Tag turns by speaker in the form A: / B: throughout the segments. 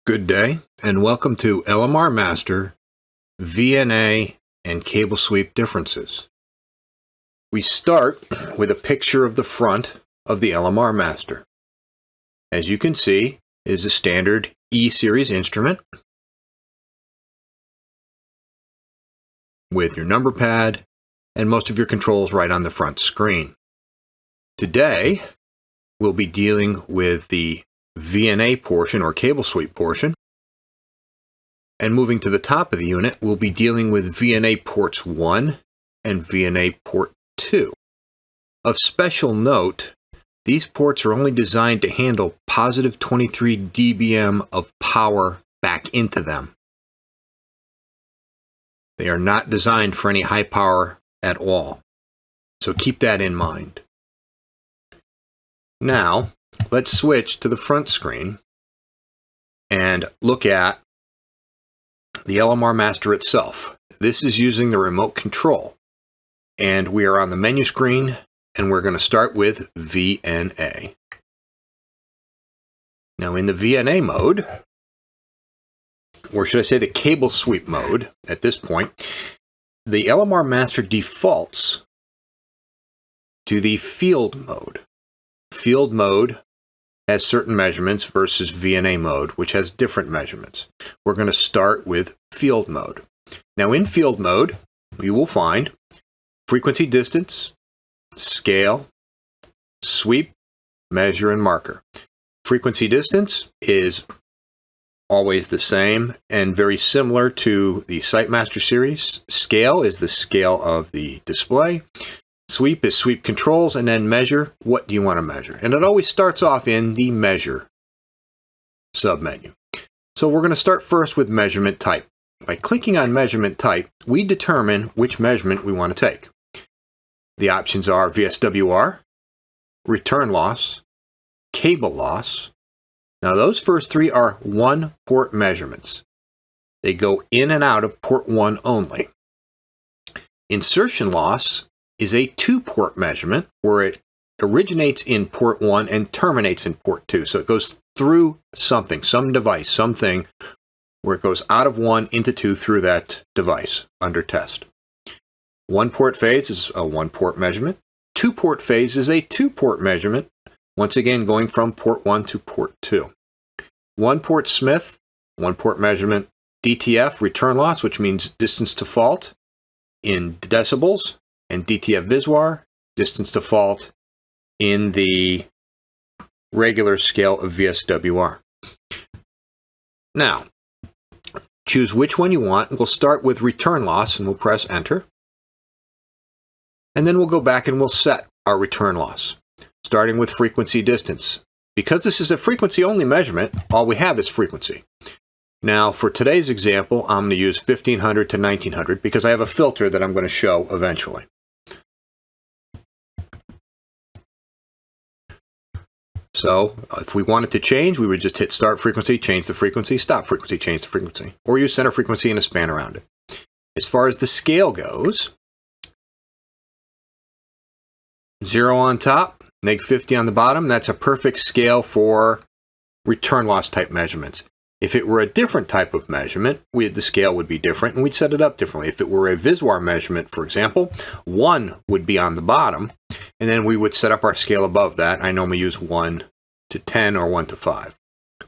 A: Good day, and welcome to LMR Master, VNA, and cable sweep differences. We start with a picture of the front of the LMR Master. As you can see, it is a standard E-series instrument with your number pad and most of your controls right on the front screen. Today, we'll be dealing with the VNA portion or cable sweep portion. And moving to the top of the unit, we'll be dealing with VNA ports 1 and VNA port 2. Of special note, these ports are only designed to handle positive 23 dBm of power back into them. They are not designed for any high power at all. So keep that in mind. Now, let's switch to the front screen and look at the LMR Master itself. This is using the remote control, and we are on the menu screen, and we're going to start with VNA. Now in the VNA mode, or should I say the cable sweep mode at this point, the LMR Master defaults to the field mode. Field mode has certain measurements versus VNA mode, which has different measurements. We're going to start with field mode. Now in field mode, you will find frequency distance, scale, sweep, measure, and marker. Frequency distance is always the same and very similar to the SiteMaster series. Scale is the scale of the display. Sweep is sweep controls, and then measure, what do you want to measure? And it always starts off in the measure submenu. So we're going to start first with measurement type. By clicking on measurement type, we determine which measurement we want to take. The options are VSWR, return loss, cable loss. Now those first three are one port measurements. They go in and out of port 1 only. Insertion loss is a 2-port measurement where it originates in port 1 and terminates in port 2. So it goes through something, some device, something, where it goes out of 1 into 2 through that device under test. 1-port phase is a 1-port measurement. 2-port phase is a 2-port measurement, once again going from port 1 to port 2. 1-port Smith, 1-port measurement. DTF, return loss, which means distance to fault in decibels, and DTF Visuar, distance to fault in the regular scale of VSWR. Now, choose which one you want. We'll start with return loss, and we'll press enter. And then we'll go back and we'll set our return loss, starting with frequency distance. Because this is a frequency-only measurement, all we have is frequency. Now, for today's example, I'm going to use 1500 to 1900 because I have a filter that I'm going to show eventually. So if we wanted to change, we would just hit start frequency, change the frequency, stop frequency, change the frequency, or use center frequency and a span around it. As far as the scale goes, 0 on top, -50 on the bottom, that's a perfect scale for return loss type measurements. If it were a different type of measurement, the scale would be different and we'd set it up differently. If it were a Visuar measurement, for example, 1 would be on the bottom, and then we would set up our scale above that. I normally use 1 to 10 or 1 to 5,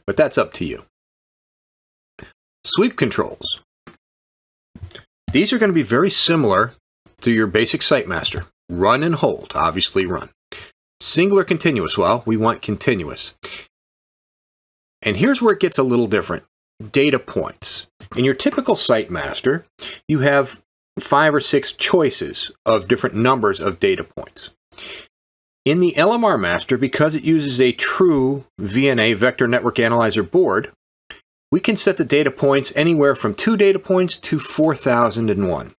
A: but that's up to you. Sweep controls. These are going to be very similar to your basic SiteMaster. Run and hold, obviously run. Singular continuous, well, we want continuous. And here's where it gets a little different. Data points. In your typical SiteMaster, you have 5 or 6 choices of different numbers of data points. In the LMR Master, because it uses a true VNA Vector Network Analyzer board, we can set the data points anywhere from 2 data points to 4001.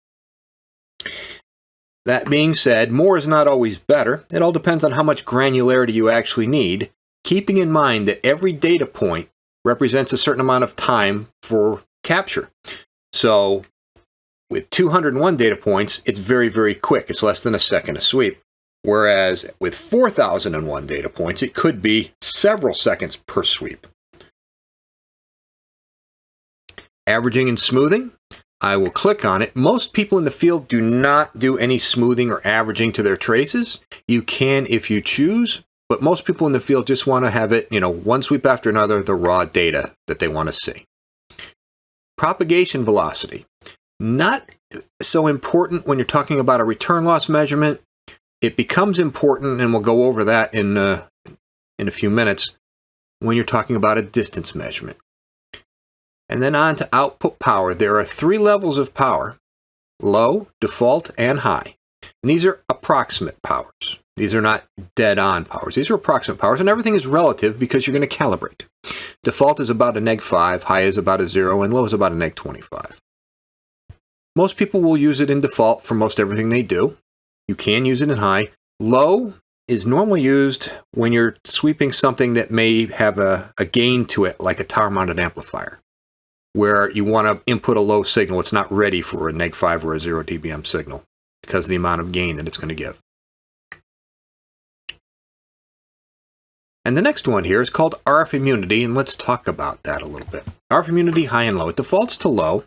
A: That being said, more is not always better. It all depends on how much granularity you actually need, keeping in mind that every data point represents a certain amount of time for capture. So with 201 data points, it's very, very quick. It's less than a second a sweep. Whereas with 4001 data points, it could be several seconds per sweep. averaging and smoothing. I will click on it. Most people in the field do not do any smoothing or averaging to their traces. You can if you choose, but most people in the field just want to have it, one sweep after another, the raw data that they want to see. Propagation velocity. Not so important when you're talking about a return loss measurement. It becomes important, and we'll go over that in a few minutes, when you're talking about a distance measurement. And then on to output power. There are 3 levels of power: low, default, and high. And these are approximate powers. These are not dead-on powers. These are approximate powers, and everything is relative because you're going to calibrate. Default is about a -5, high is about a 0, and low is about a -25. Most people will use it in default for most everything they do. You can use it in high. Low is normally used when you're sweeping something that may have a gain to it, like a tower-mounted amplifier, where you want to input a low signal. It's not ready for a -5 or a 0 dBm signal because of the amount of gain that it's going to give. And the next one here is called RF immunity, and let's talk about that a little bit. RF immunity, high and low. It defaults to low.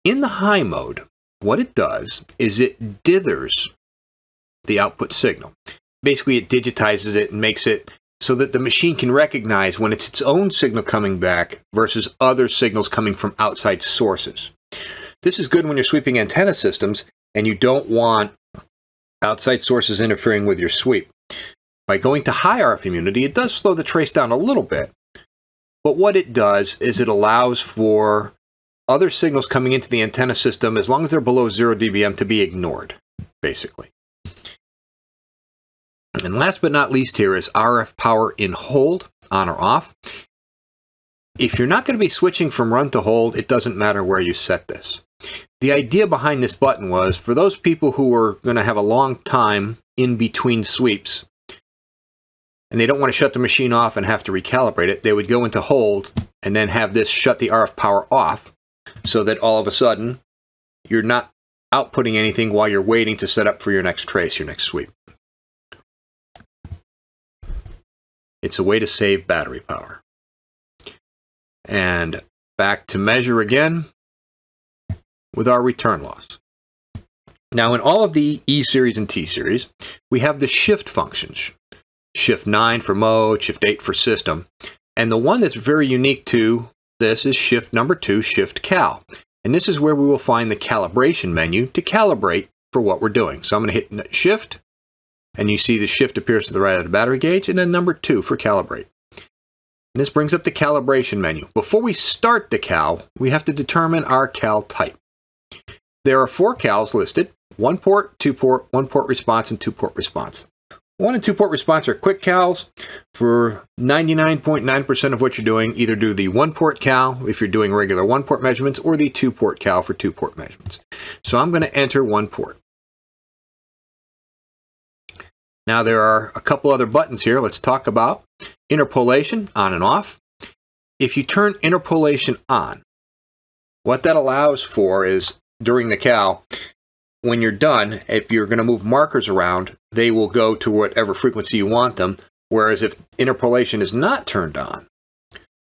A: In the high mode, what it does is it dithers the output signal. Basically, it digitizes it and makes it so that the machine can recognize when it's its own signal coming back versus other signals coming from outside sources. This is good when you're sweeping antenna systems and you don't want outside sources interfering with your sweep. By going to high RF immunity, it does slow the trace down a little bit, but what it does is it allows for other signals coming into the antenna system, as long as they're below 0 dBm, to be ignored, basically. And last but not least here is RF power in hold, on or off. If you're not going to be switching from run to hold, it doesn't matter where you set this. The idea behind this button was for those people who are going to have a long time in between sweeps, and they don't want to shut the machine off and have to recalibrate it, they would go into hold and then have this shut the RF power off, so that all of a sudden you're not outputting anything while you're waiting to set up for your next trace, your next sweep. It's a way to save battery power. And back to measure again with our return loss. Now, in all of the E series and T series, we have the shift functions. Shift 9 for mode, Shift 8 for system. And the one that's very unique to this is Shift number 2, Shift Cal. And this is where we will find the calibration menu to calibrate for what we're doing. So I'm going to hit Shift, and you see the shift appears to the right of the battery gauge, and then number 2 for calibrate. And this brings up the calibration menu. Before we start the cal, we have to determine our cal type. There are 4 cals listed: 1 port, 2 port, 1 port response, and 2 port response. 1 and 2 port response are quick cals. For 99.9% of what you're doing, either do the 1 port cal if you're doing regular 1 port measurements, or the 2 port cal for 2 port measurements. So I'm going to enter 1 port. Now there are a couple other buttons here. Let's talk about interpolation, on and off. If you turn interpolation on, what that allows for is during the cal, when you're done, if you're going to move markers around, they will go to whatever frequency you want them. Whereas if interpolation is not turned on,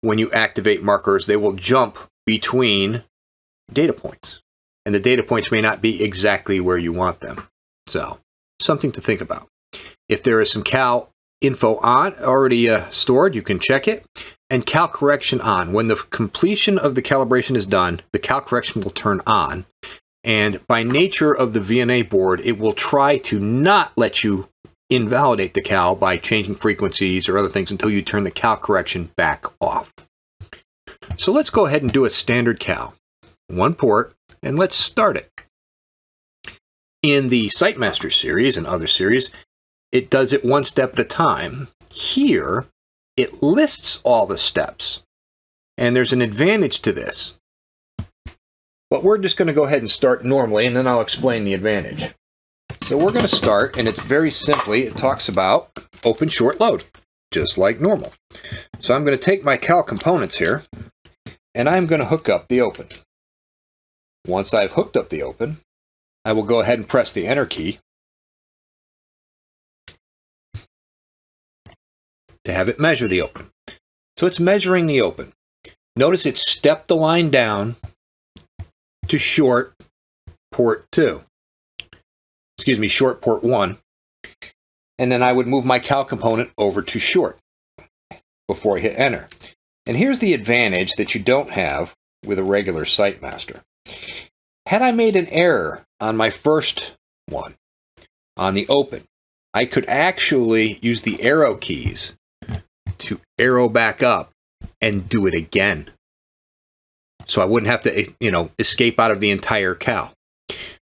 A: when you activate markers, they will jump between data points. And the data points may not be exactly where you want them. So, something to think about. If there is some cal info on already stored, you can check it. And cal correction on. When the completion of the calibration is done, the cal correction will turn on. And by nature of the VNA board, it will try to not let you invalidate the cal by changing frequencies or other things until you turn the cal correction back off. So let's go ahead and do a standard cal. 1 port, and let's start it. In the SiteMaster series and other series, it does it 1 step at a time. Here, it lists all the steps. And there's an advantage to this. But we're just going to go ahead and start normally, and then I'll explain the advantage. So we're going to start, and it's very simply, it talks about open short load, just like normal. So I'm going to take my cal components here, and I'm going to hook up the open. Once I've hooked up the open, I will go ahead and press the enter key to have it measure the open. So it's measuring the open. Notice it stepped the line down to short port 2. Excuse me, short port 1. And then I would move my cal component over to short before I hit enter. And here's the advantage that you don't have with a regular site master. Had I made an error on my first one, on the open, I could actually use the arrow keys to arrow back up and do it again. So I wouldn't have to, escape out of the entire cal.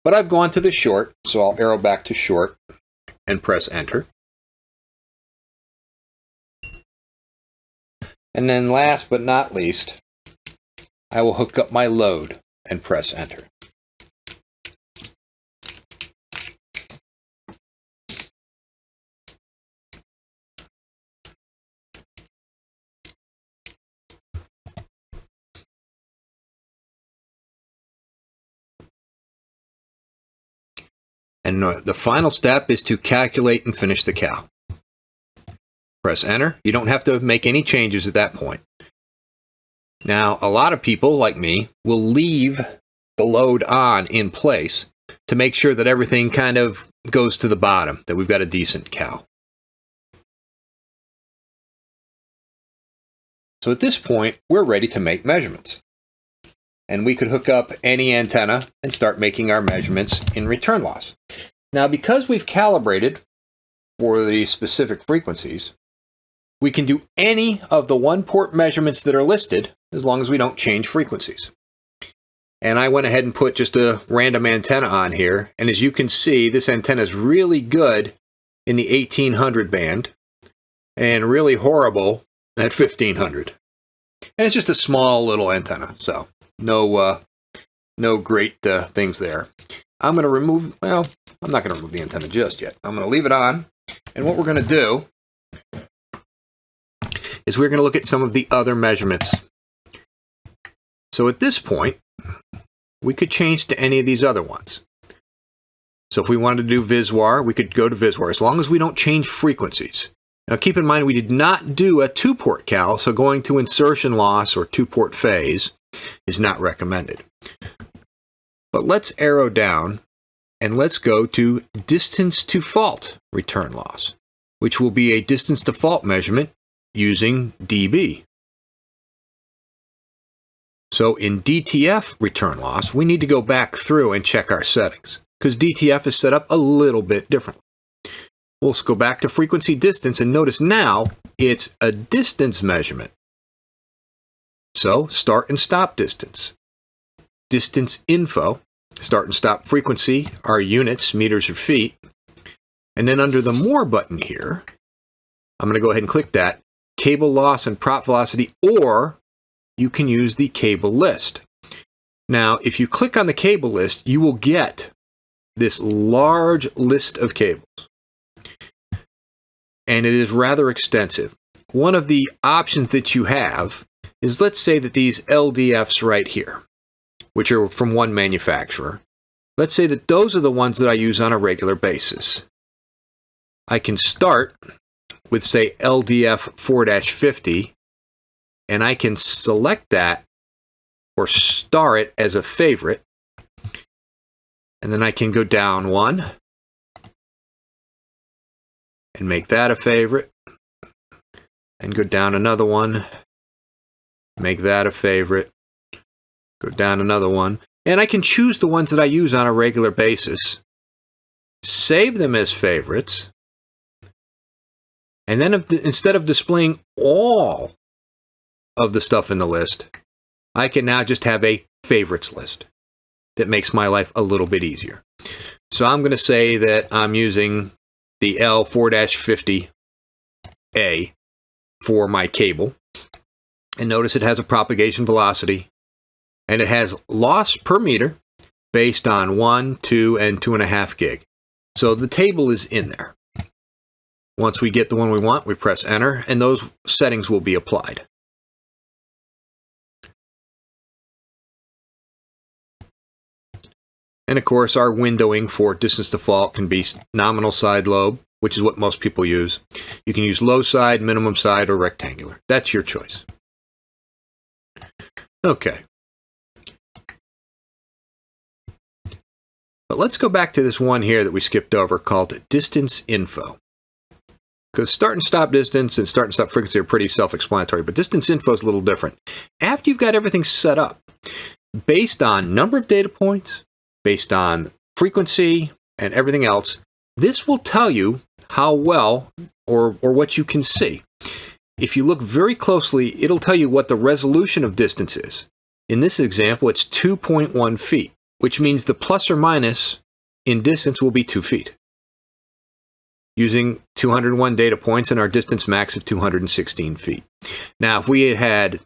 A: But I've gone to the short, so I'll arrow back to short and press enter. And then last but not least, I will hook up my load and press enter. And the final step is to calculate and finish the cal. Press enter. You don't have to make any changes at that point. Now, a lot of people, like me, will leave the load on in place to make sure that everything kind of goes to the bottom, that we've got a decent cal. So at this point, we're ready to make measurements. And we could hook up any antenna and start making our measurements in return loss. Now, because we've calibrated for the specific frequencies, we can do any of the one-port measurements that are listed as long as we don't change frequencies. And I went ahead and put just a random antenna on here. And as you can see, this antenna is really good in the 1800 band and really horrible at 1500. And it's just a small little antenna, so no great things there. I'm going to remove, well, I'm not going to remove the antenna just yet. I'm going to leave it on. And what we're going to do is we're going to look at some of the other measurements. So at this point, we could change to any of these other ones. So if we wanted to do VisWAR, we could go to VisWAR, as long as we don't change frequencies. Now keep in mind, we did not do a 2-port cal, so going to insertion loss or 2-port phase is not recommended. But let's arrow down and let's go to distance to fault return loss, which will be a distance to fault measurement using dB. So in DTF return loss, we need to go back through and check our settings, because DTF is set up a little bit differently. We'll go back to frequency distance and notice now it's a distance measurement. So start and stop distance. Distance info, start and stop frequency are units, meters or feet. And then under the more button here, I'm going to go ahead and click that. Cable loss and prop velocity, or you can use the cable list. Now, if you click on the cable list, you will get this large list of cables. And it is rather extensive. One of the options that you have is, let's say that these LDFs right here, which are from one manufacturer, let's say that those are the ones that I use on a regular basis. I can start with, say, LDF 4-50, and I can select that or star it as a favorite. And then I can go down one and make that a favorite, and go down another one, make that a favorite, go down another one, and I can choose the ones that I use on a regular basis, save them as favorites, and then instead of displaying all of the stuff in the list, I can now just have a favorites list that makes my life a little bit easier. So I'm going to say that I'm using the L4-50A for my cable. And notice it has a propagation velocity, and it has loss per meter based on 1, 2, and 2.5 gig. So the table is in there. Once we get the one we want, we press enter, and those settings will be applied. And of course, our windowing for distance to fault can be nominal side lobe, which is what most people use. You can use low side, minimum side, or rectangular. That's your choice. Okay. But let's go back to this one here that we skipped over called distance info. Because start and stop distance and start and stop frequency are pretty self-explanatory, but distance info is a little different. After you've got everything set up, based on number of data points, based on frequency and everything else, this will tell you how well or what you can see. If you look very closely, it'll tell you what the resolution of distance is. In this example, it's 2.1 feet, which means the plus or minus in distance will be 2 feet. Using 201 data points and our distance max of 216 feet. Now, if we had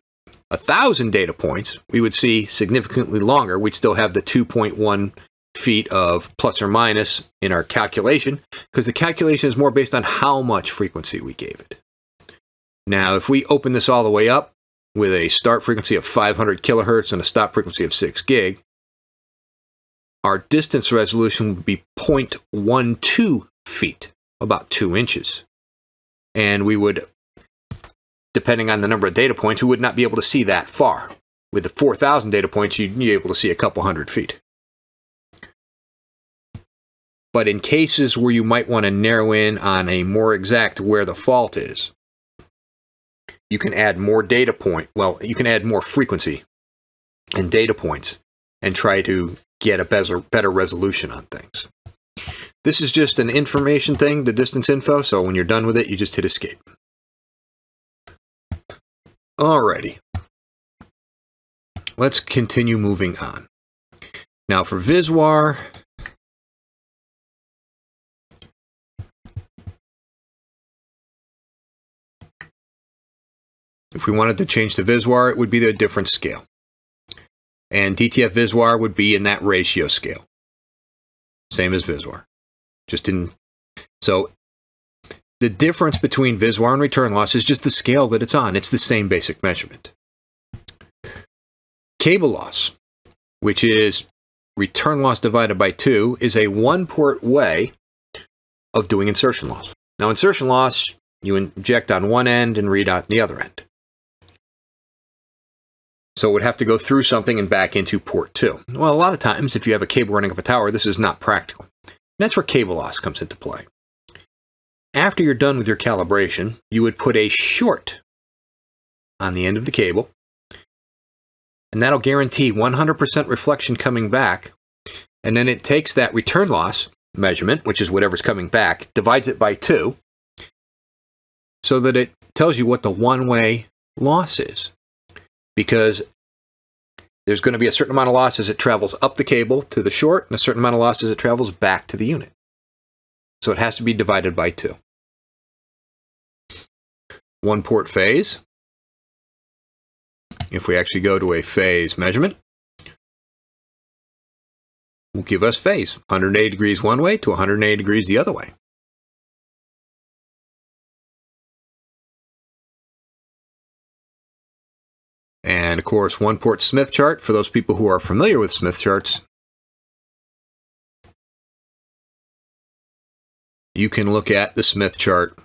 A: 1,000 data points, we would see significantly longer. We'd still have the 2.1 feet of plus or minus in our calculation, because the calculation is more based on how much frequency we gave it. Now, if we open this all the way up with a start frequency of 500 kilohertz and a stop frequency of 6 gig, our distance resolution would be 0.12 feet. About 2 inches. And we would, depending on the number of data points, we would not be able to see that far. With the 4,000 data points, you'd be able to see a couple hundred feet. But in cases where you might want to narrow in on a more exact where the fault is, you can add more data point. Well, you can add more frequency and data points and try to get a better resolution on things. This is just an information thing, the distance info, so when you're done with it, you just hit escape. Alrighty. Let's continue moving on. Now for VisWAR, if we wanted to change to VisWAR, it would be a different scale. And DTF VisWAR would be in that ratio scale. Same as VisWAR. So the difference between VisWAR and return loss is just the scale that it's on. It's the same basic measurement. Cable loss, which is return loss divided by 2, is a one-port way of doing insertion loss. Now, insertion loss, you inject on one end and read on the other end. So it would have to go through something and back into port 2. Well, a lot of times, if you have a cable running up a tower, this is not practical. That's where cable loss comes into play. After you're done with your calibration, you would put a short on the end of the cable, and that'll guarantee 100% reflection coming back, and then it takes that return loss measurement, which is whatever's coming back, divides it by 2, so that it tells you what the one-way loss is. Because there's going to be a certain amount of loss as it travels up the cable to the short, and a certain amount of loss as it travels back to the unit. So it has to be divided by 2. One port phase. If we actually go to a phase measurement, will give us phase, 180 degrees one way to 180 degrees the other way. And of course, one port Smith chart, for those people who are familiar with Smith charts, you can look at the Smith chart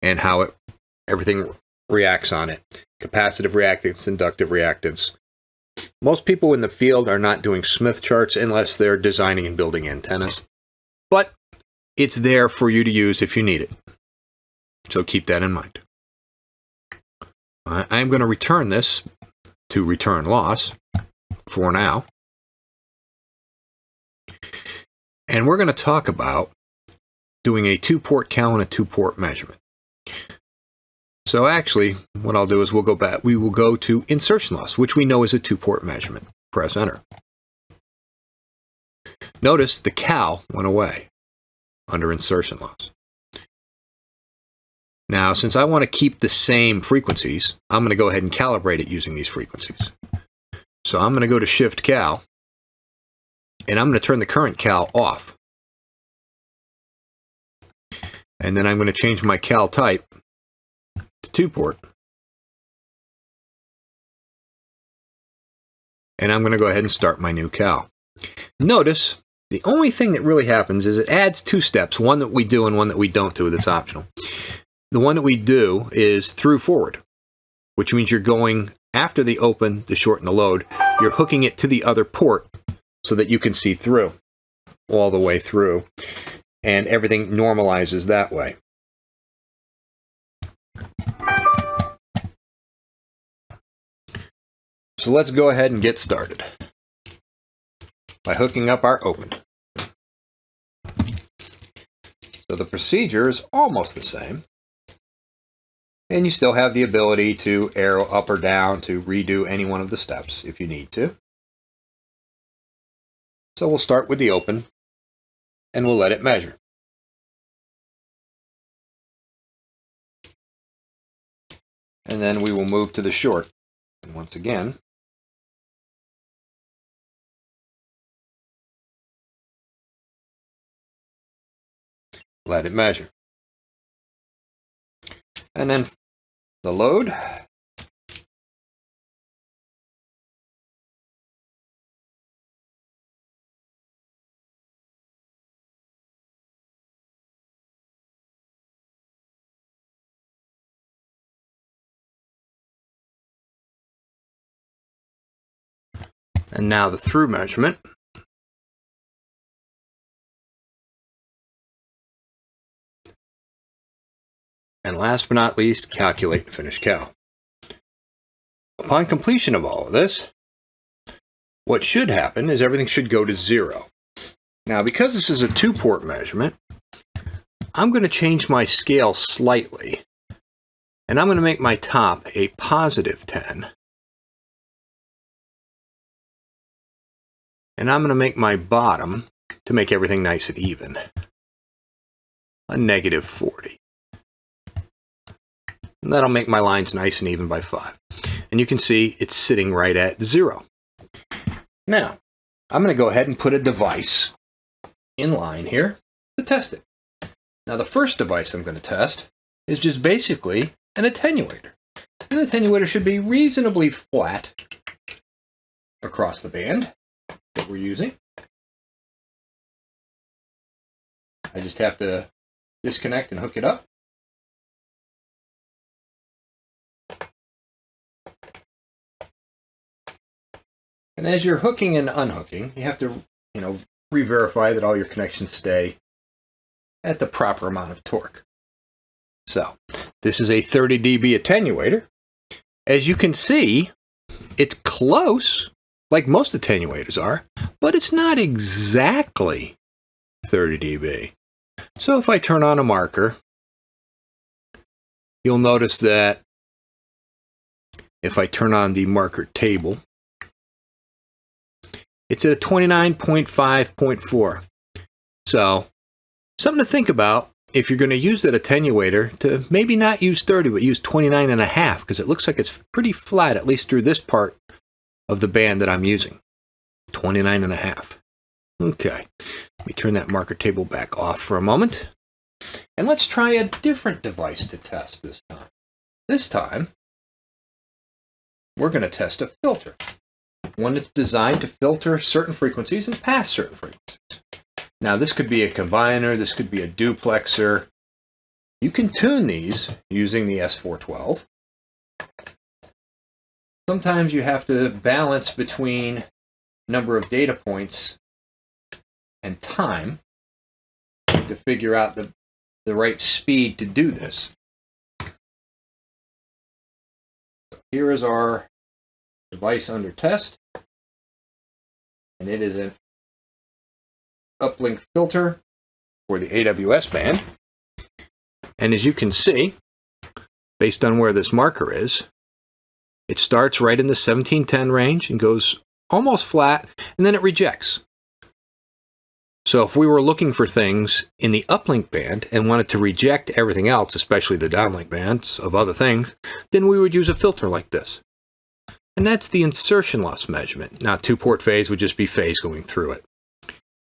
A: and how everything reacts on it. Capacitive reactance, inductive reactance. Most people in the field are not doing Smith charts unless they're designing and building antennas. But it's there for you to use if you need it. So keep that in mind. I'm going to return this to return loss for now. And we're going to talk about doing a 2-port cal and a 2-port measurement. So actually, what I'll do is we'll go back. We will go to insertion loss, which we know is a 2-port measurement. Press enter. Notice the cal went away under insertion loss. Now, since I want to keep the same frequencies, I'm going to go ahead and calibrate it using these frequencies. So I'm going to go to Shift Cal, and I'm going to turn the current cal off. And then I'm going to change my cal type to 2-port. And I'm going to go ahead and start my new cal. Notice, the only thing that really happens is it adds 2 steps, one that we do and one that we don't do that's optional. The one that we do is through forward, which means you're going after the open, the short, and the load, you're hooking it to the other port so that you can see through, all the way through, and everything normalizes that way. So let's go ahead and get started by hooking up our open. So the procedure is almost the same, and you still have the ability to arrow up or down to redo any one of the steps if you need to. So we'll start with the open, and we'll let it measure. And then we will move to the short. And once again, let it measure. And then the load. And now the through measurement. And last but not least, calculate and finish cal. Upon completion of all of this, what should happen is everything should go to 0. Now, because this is a 2-port measurement, I'm going to change my scale slightly, and I'm going to make my top a +10. And I'm going to make my bottom, to make everything nice and even, a -40. And that'll make my lines nice and even by 5. And you can see it's sitting right at 0. Now, I'm going to go ahead and put a device in line here to test it. Now, the first device I'm going to test is just basically an attenuator. An attenuator should be reasonably flat across the band that we're using. I just have to disconnect and hook it up. And as you're hooking and unhooking, you have to, re-verify that all your connections stay at the proper amount of torque. So, this is a 30 dB attenuator. As you can see, it's close, like most attenuators are, but it's not exactly 30 dB. So if I turn on a marker, you'll notice that if I turn on the marker table, it's at a 29.5.4. So, something to think about if you're going to use that attenuator, to maybe not use 30, but use 29.5, because it looks like it's pretty flat, at least through this part of the band that I'm using. 29.5. Okay, let me turn that marker table back off for a moment. And let's try a different device to test this time. This time, we're going to test a filter. One that's designed to filter certain frequencies and pass certain frequencies. Now, this could be a combiner, this could be a duplexer. You can tune these using the S412. Sometimes you have to balance between number of data points and time to figure out the right speed to do this. So here is our device under test, and it is an uplink filter for the AWS band. And as you can see, based on where this marker is, it starts right in the 1710 range and goes almost flat, and then it rejects. So if we were looking for things in the uplink band and wanted to reject everything else, especially the downlink bands of other things, then we would use a filter like this. And that's the insertion loss measurement. Now, 2-port phase would just be phase going through it.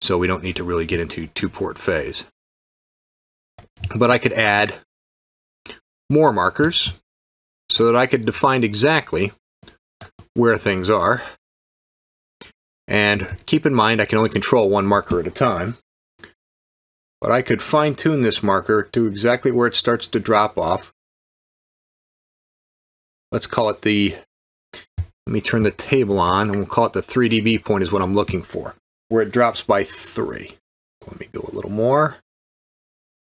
A: So we don't need to really get into 2-port phase. But I could add more markers so that I could define exactly where things are. And keep in mind, I can only control one marker at a time. But I could fine-tune this marker to exactly where it starts to drop off. Let's call it the Let me turn the table on, and we'll call it the 3 dB point is what I'm looking for, where it drops by 3. Let me go a little more.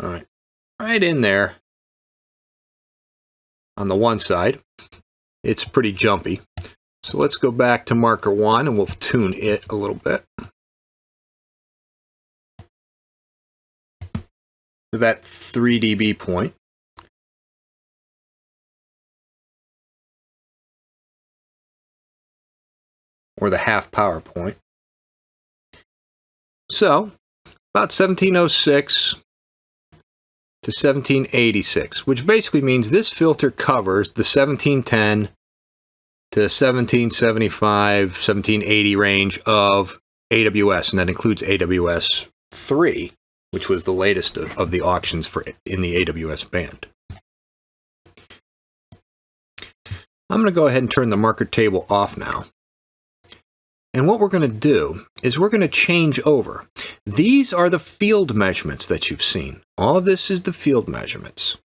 A: All right, right in there on the one side. It's pretty jumpy. So let's go back to marker 1, and we'll tune it a little bit. To that 3 dB point. Or the half power point. So, about 1706 to 1786, which basically means this filter covers the 1710 to 1775, 1780 range of AWS, and that includes AWS 3, which was the latest of the auctions in the AWS band. I'm going to go ahead and turn the marker table off now. And what we're going to do is we're going to change over. These are the field measurements that you've seen. All of this is the field measurements.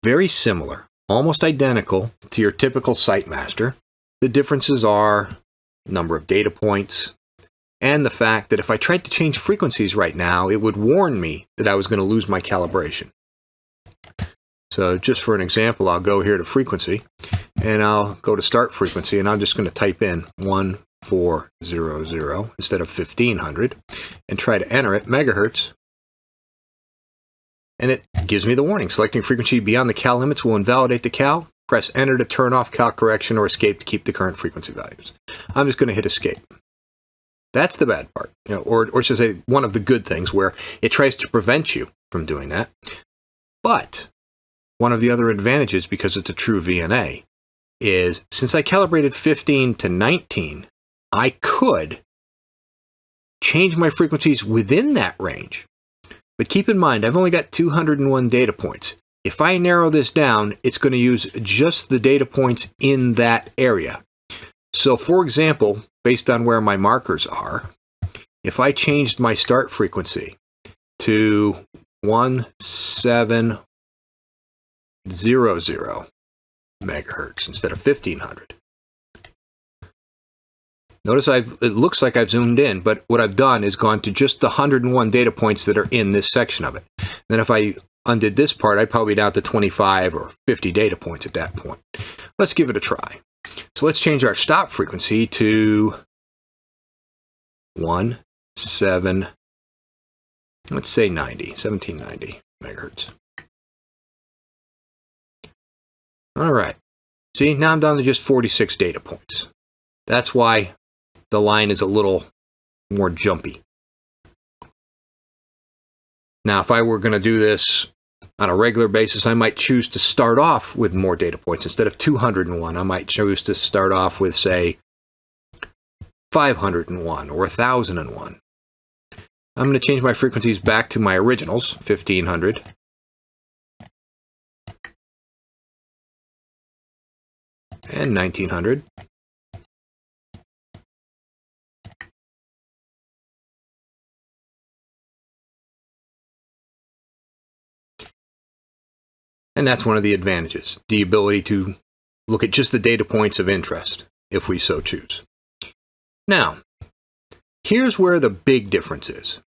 A: Very similar, almost identical to your typical site master. The differences are number of data points and the fact that if I tried to change frequencies right now, it would warn me that I was going to lose my calibration. So just for an example, I'll go here to frequency, and I'll go to start frequency, and I'm just going to type in 1400 instead of 1500, and try to enter it, megahertz, and it gives me the warning. Selecting frequency beyond the cal limits will invalidate the cal. Press enter to turn off cal correction or escape to keep the current frequency values. I'm just going to hit escape. That's the bad part, or should I say one of the good things where it tries to prevent you from doing that. But one of the other advantages, because it's a true VNA, is since I calibrated 15 to 19, I could change my frequencies within that range. But keep in mind, I've only got 201 data points. If I narrow this down, it's going to use just the data points in that area. So for example, based on where my markers are, if I changed my start frequency to 1700 megahertz instead of 1500. Notice it looks like I've zoomed in, but what I've done is gone to just the 101 data points that are in this section of it. Then if I undid this part, I'd probably be down to 25 or 50 data points at that point. Let's give it a try. So let's change our stop frequency to 1790 megahertz. All right. See, now I'm down to just 46 data points. That's why the line is a little more jumpy. Now, if I were going to do this on a regular basis, I might choose to start off with more data points. Instead of 201, I might choose to start off with, say, 501 or 1001. I'm going to change my frequencies back to my originals, 1500. And 1900. And that's one of the advantages, the ability to look at just the data points of interest, if we so choose. Now, here's where the big difference is.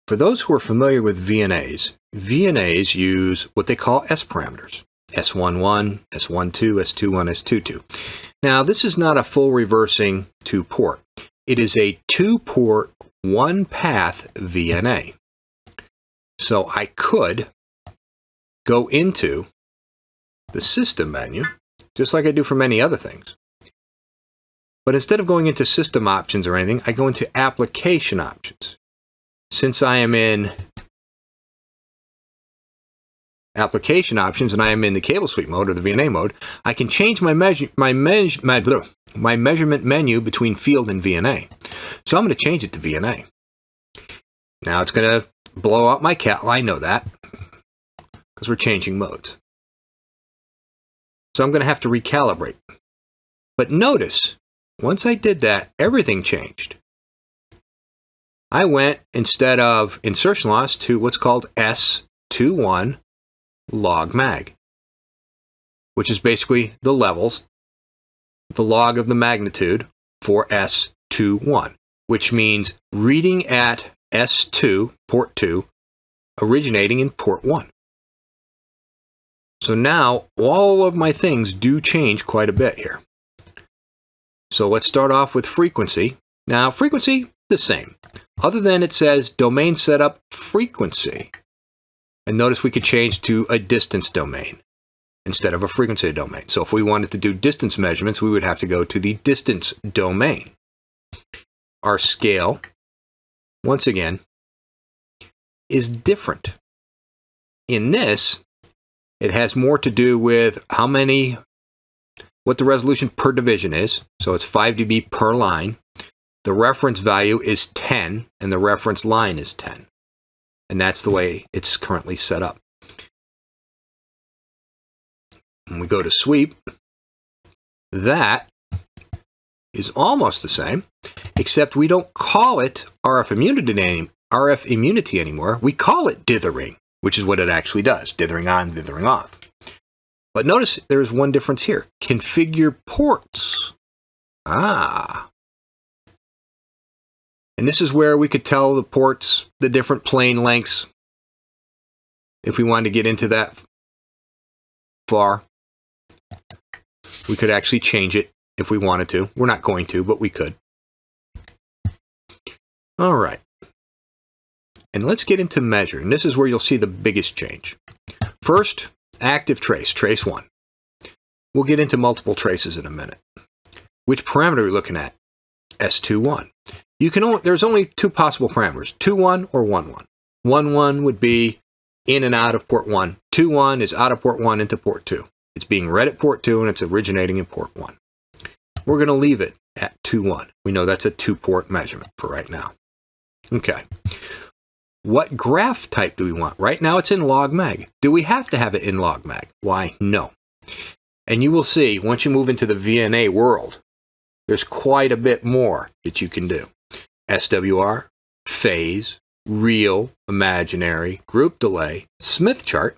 A: For those who are familiar with VNAs, VNAs use what they call S parameters. S11, S12, S21, S22. Now, this is not a full reversing 2-port. It is a 2-port, 1-path VNA. So I could go into the System menu, just like I do for many other things. But instead of going into System Options or anything, I go into Application Options. Since I am in Application Options and I am in the cable sweep mode or the VNA mode, I can change my measurement menu between field and VNA. So I'm going to change it to VNA. Now it's going to blow out my cal. I know that because we're changing modes. So I'm going to have to recalibrate. But notice, once I did that, everything changed. I went, instead of insertion loss, to what's called S21 log mag, which is basically the levels, the log of the magnitude for S21, which means reading at S2, port 2, originating in port 1. So now all of my things do change quite a bit here. So let's start off with frequency. Now frequency, the same, other than it says domain setup frequency. And notice we could change to a distance domain instead of a frequency domain. So if we wanted to do distance measurements, we would have to go to the distance domain. Our scale, once again, is different. In this, it has more to do with what the resolution per division is. So it's 5 dB per line. The reference value is 10, and the reference line is 10. And that's the way it's currently set up. When we go to sweep, that is almost the same, except we don't call it RF immunity anymore. We call it dithering, which is what it actually does, dithering on, dithering off. But notice there's one difference here. Configure ports. And this is where we could tell the ports, the different plane lengths, if we wanted to get into that far. We could actually change it if we wanted to. We're not going to, but we could. All right. And let's get into measure. And this is where you'll see the biggest change. First, active trace, trace 1. We'll get into multiple traces in a minute. Which parameter are we looking at? S21. There's only two possible parameters, 2.1 or 1.1. 1.1 would be in and out of port 1. 2.1 is out of port 1 into port 2. It's being read at port 2 and it's originating in port 1. We're going to leave it at 2.1. We know that's a 2-port measurement for right now. Okay. What graph type do we want? Right now it's in log mag. Do we have to have it in log mag? Why? No. And you will see, once you move into the VNA world, there's quite a bit more that you can do. SWR, phase, real, imaginary, group delay, Smith chart,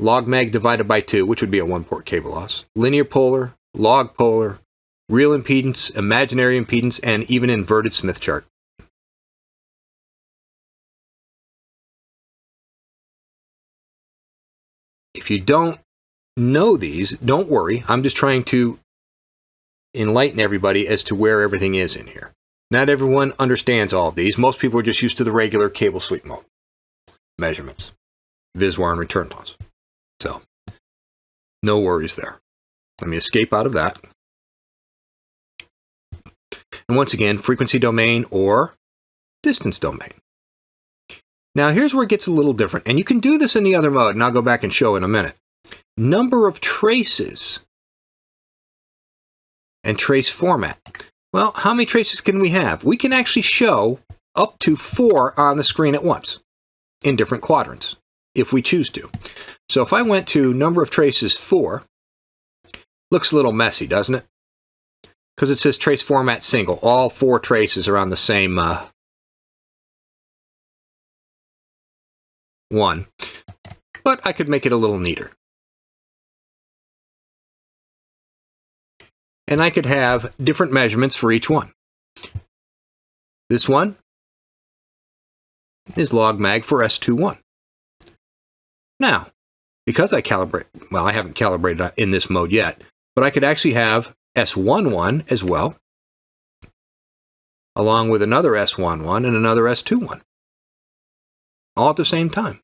A: log mag divided by 2, which would be a 1-port cable loss, linear polar, log polar, real impedance, imaginary impedance, and even inverted Smith chart. If you don't know these, don't worry. I'm just trying to enlighten everybody as to where everything is in here. Not everyone understands all of these. Most people are just used to the regular cable sweep mode measurements, VisWire and return loss. So, no worries there. Let me escape out of that. And once again, frequency domain or distance domain. Now, here's where it gets a little different. And you can do this in the other mode, and I'll go back and show in a minute. Number of traces and trace format. Well, how many traces can we have? We can actually show up to 4 on the screen at once in different quadrants, if we choose to. So if I went to number of traces 4, looks a little messy, doesn't it? Because it says trace format single. All 4 traces are on the same one. But I could make it a little neater. And I could have different measurements for each one. This one is log mag for S21. Now, because I calibrate, well, I haven't calibrated in this mode yet, but I could actually have S11 as well, along with another S11 and another S21, all at the same time.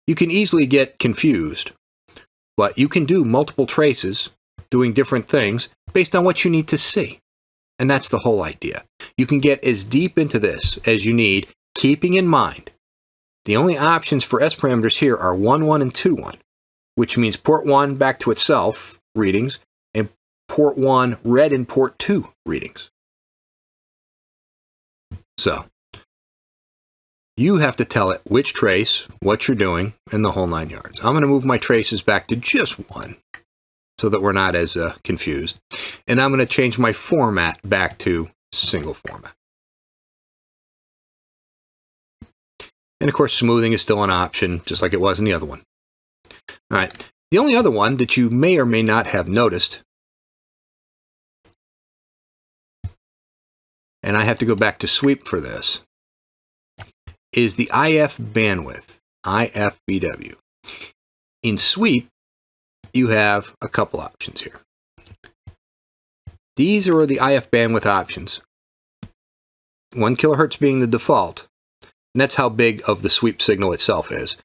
A: You can easily get confused, but you can do multiple traces doing different things based on what you need to see. And that's the whole idea. You can get as deep into this as you need, keeping in mind the only options for S parameters here are 1.1 and 2.1, which means port 1 back to itself readings and port 1 read in port 2 readings. So, you have to tell it which trace, what you're doing, and the whole 9 yards. I'm going to move my traces back to just 1. So that we're not as confused. And I'm going to change my format back to single format. And of course, smoothing is still an option, just like it was in the other one. All right, The only other one that you may or may not have noticed, and I have to go back to sweep for this, is the IF bandwidth, IFBW. In sweep, you have a couple options here. These are the IF bandwidth options. 1 kilohertz being the default, and that's how big of the sweep signal itself is.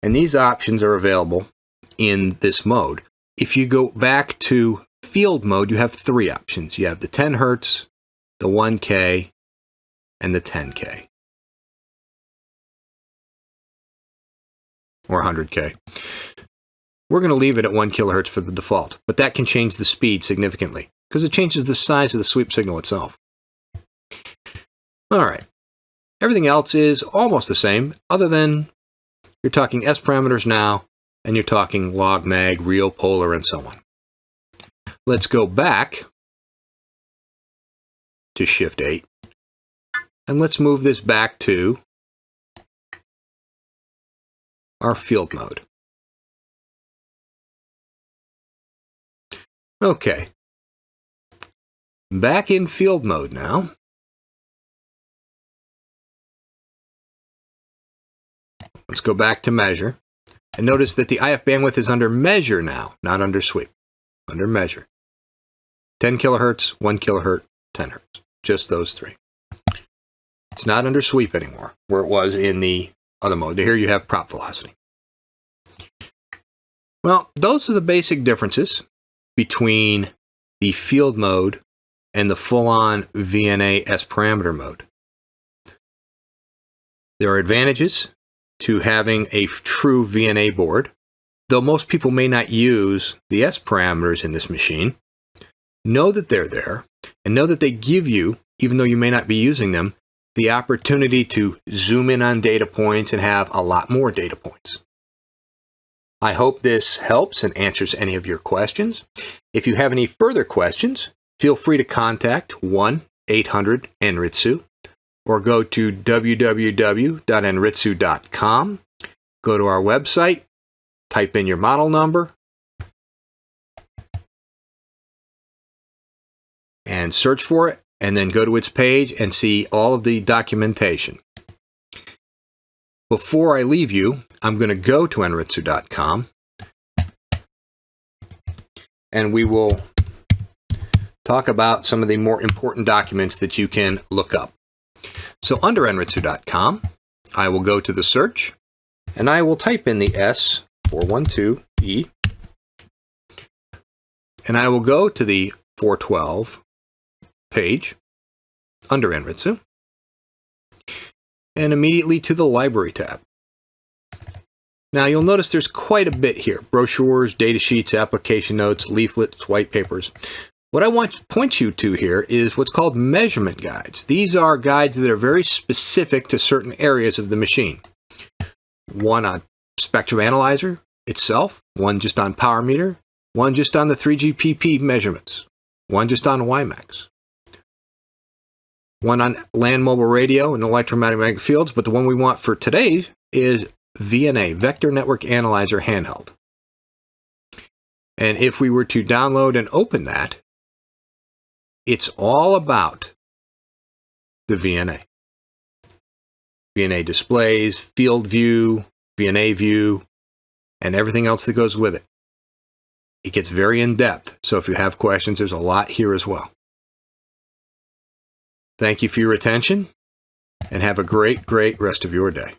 A: And these options are available in this mode. If you go back to field mode, you have 3 options. You have the 10 hertz, the 1K, and the 10K. Or 100K. We're going to leave it at 1 kilohertz for the default, but that can change the speed significantly because it changes the size of the sweep signal itself. All right. Everything else is almost the same, other than you're talking S parameters now, and you're talking log, mag, real, polar, and so on. Let's go back to Shift 8, and let's move this back to our field mode. Okay. Back in field mode now. Let's go back to measure. And notice that the IF bandwidth is under measure now, not under sweep. Under measure. 10 kilohertz, 1 kilohertz, 10 hertz. Just those 3. It's not under sweep anymore, where it was in the other mode. Here you have prop velocity. Well, those are the basic differences between the field mode and the full-on VNA S parameter mode. There are advantages to having a true VNA board, though most people may not use the S parameters in this machine. Know that they're there, and know that they give you, even though you may not be using them, the opportunity to zoom in on data points and have a lot more data points. I hope this helps and answers any of your questions. If you have any further questions, feel free to contact 1-800-ANRITSU or go to www.anritsu.com. Go to our website, type in your model number, and search for it, and then go to its page and see all of the documentation. Before I leave you, I'm going to go to Anritsu.com, and we will talk about some of the more important documents that you can look up. So under Anritsu.com, I will go to the search, and I will type in the S412E, and I will go to the 412 page under Anritsu, and immediately to the Library tab. Now you'll notice there's quite a bit here: brochures, data sheets, application notes, leaflets, white papers. What I want to point you to here is what's called measurement guides. These are guides that are very specific to certain areas of the machine. One on spectrum analyzer itself, one just on power meter, one just on the 3GPP measurements, one just on WiMAX, one on land mobile radio and electromagnetic fields, but the one we want for today is VNA, Vector Network Analyzer Handheld. And if we were to download and open that, it's all about the VNA. VNA displays, field view, VNA view, and everything else that goes with it. It gets very in-depth, so if you have questions, there's a lot here as well. Thank you for your attention, and have a great, great rest of your day.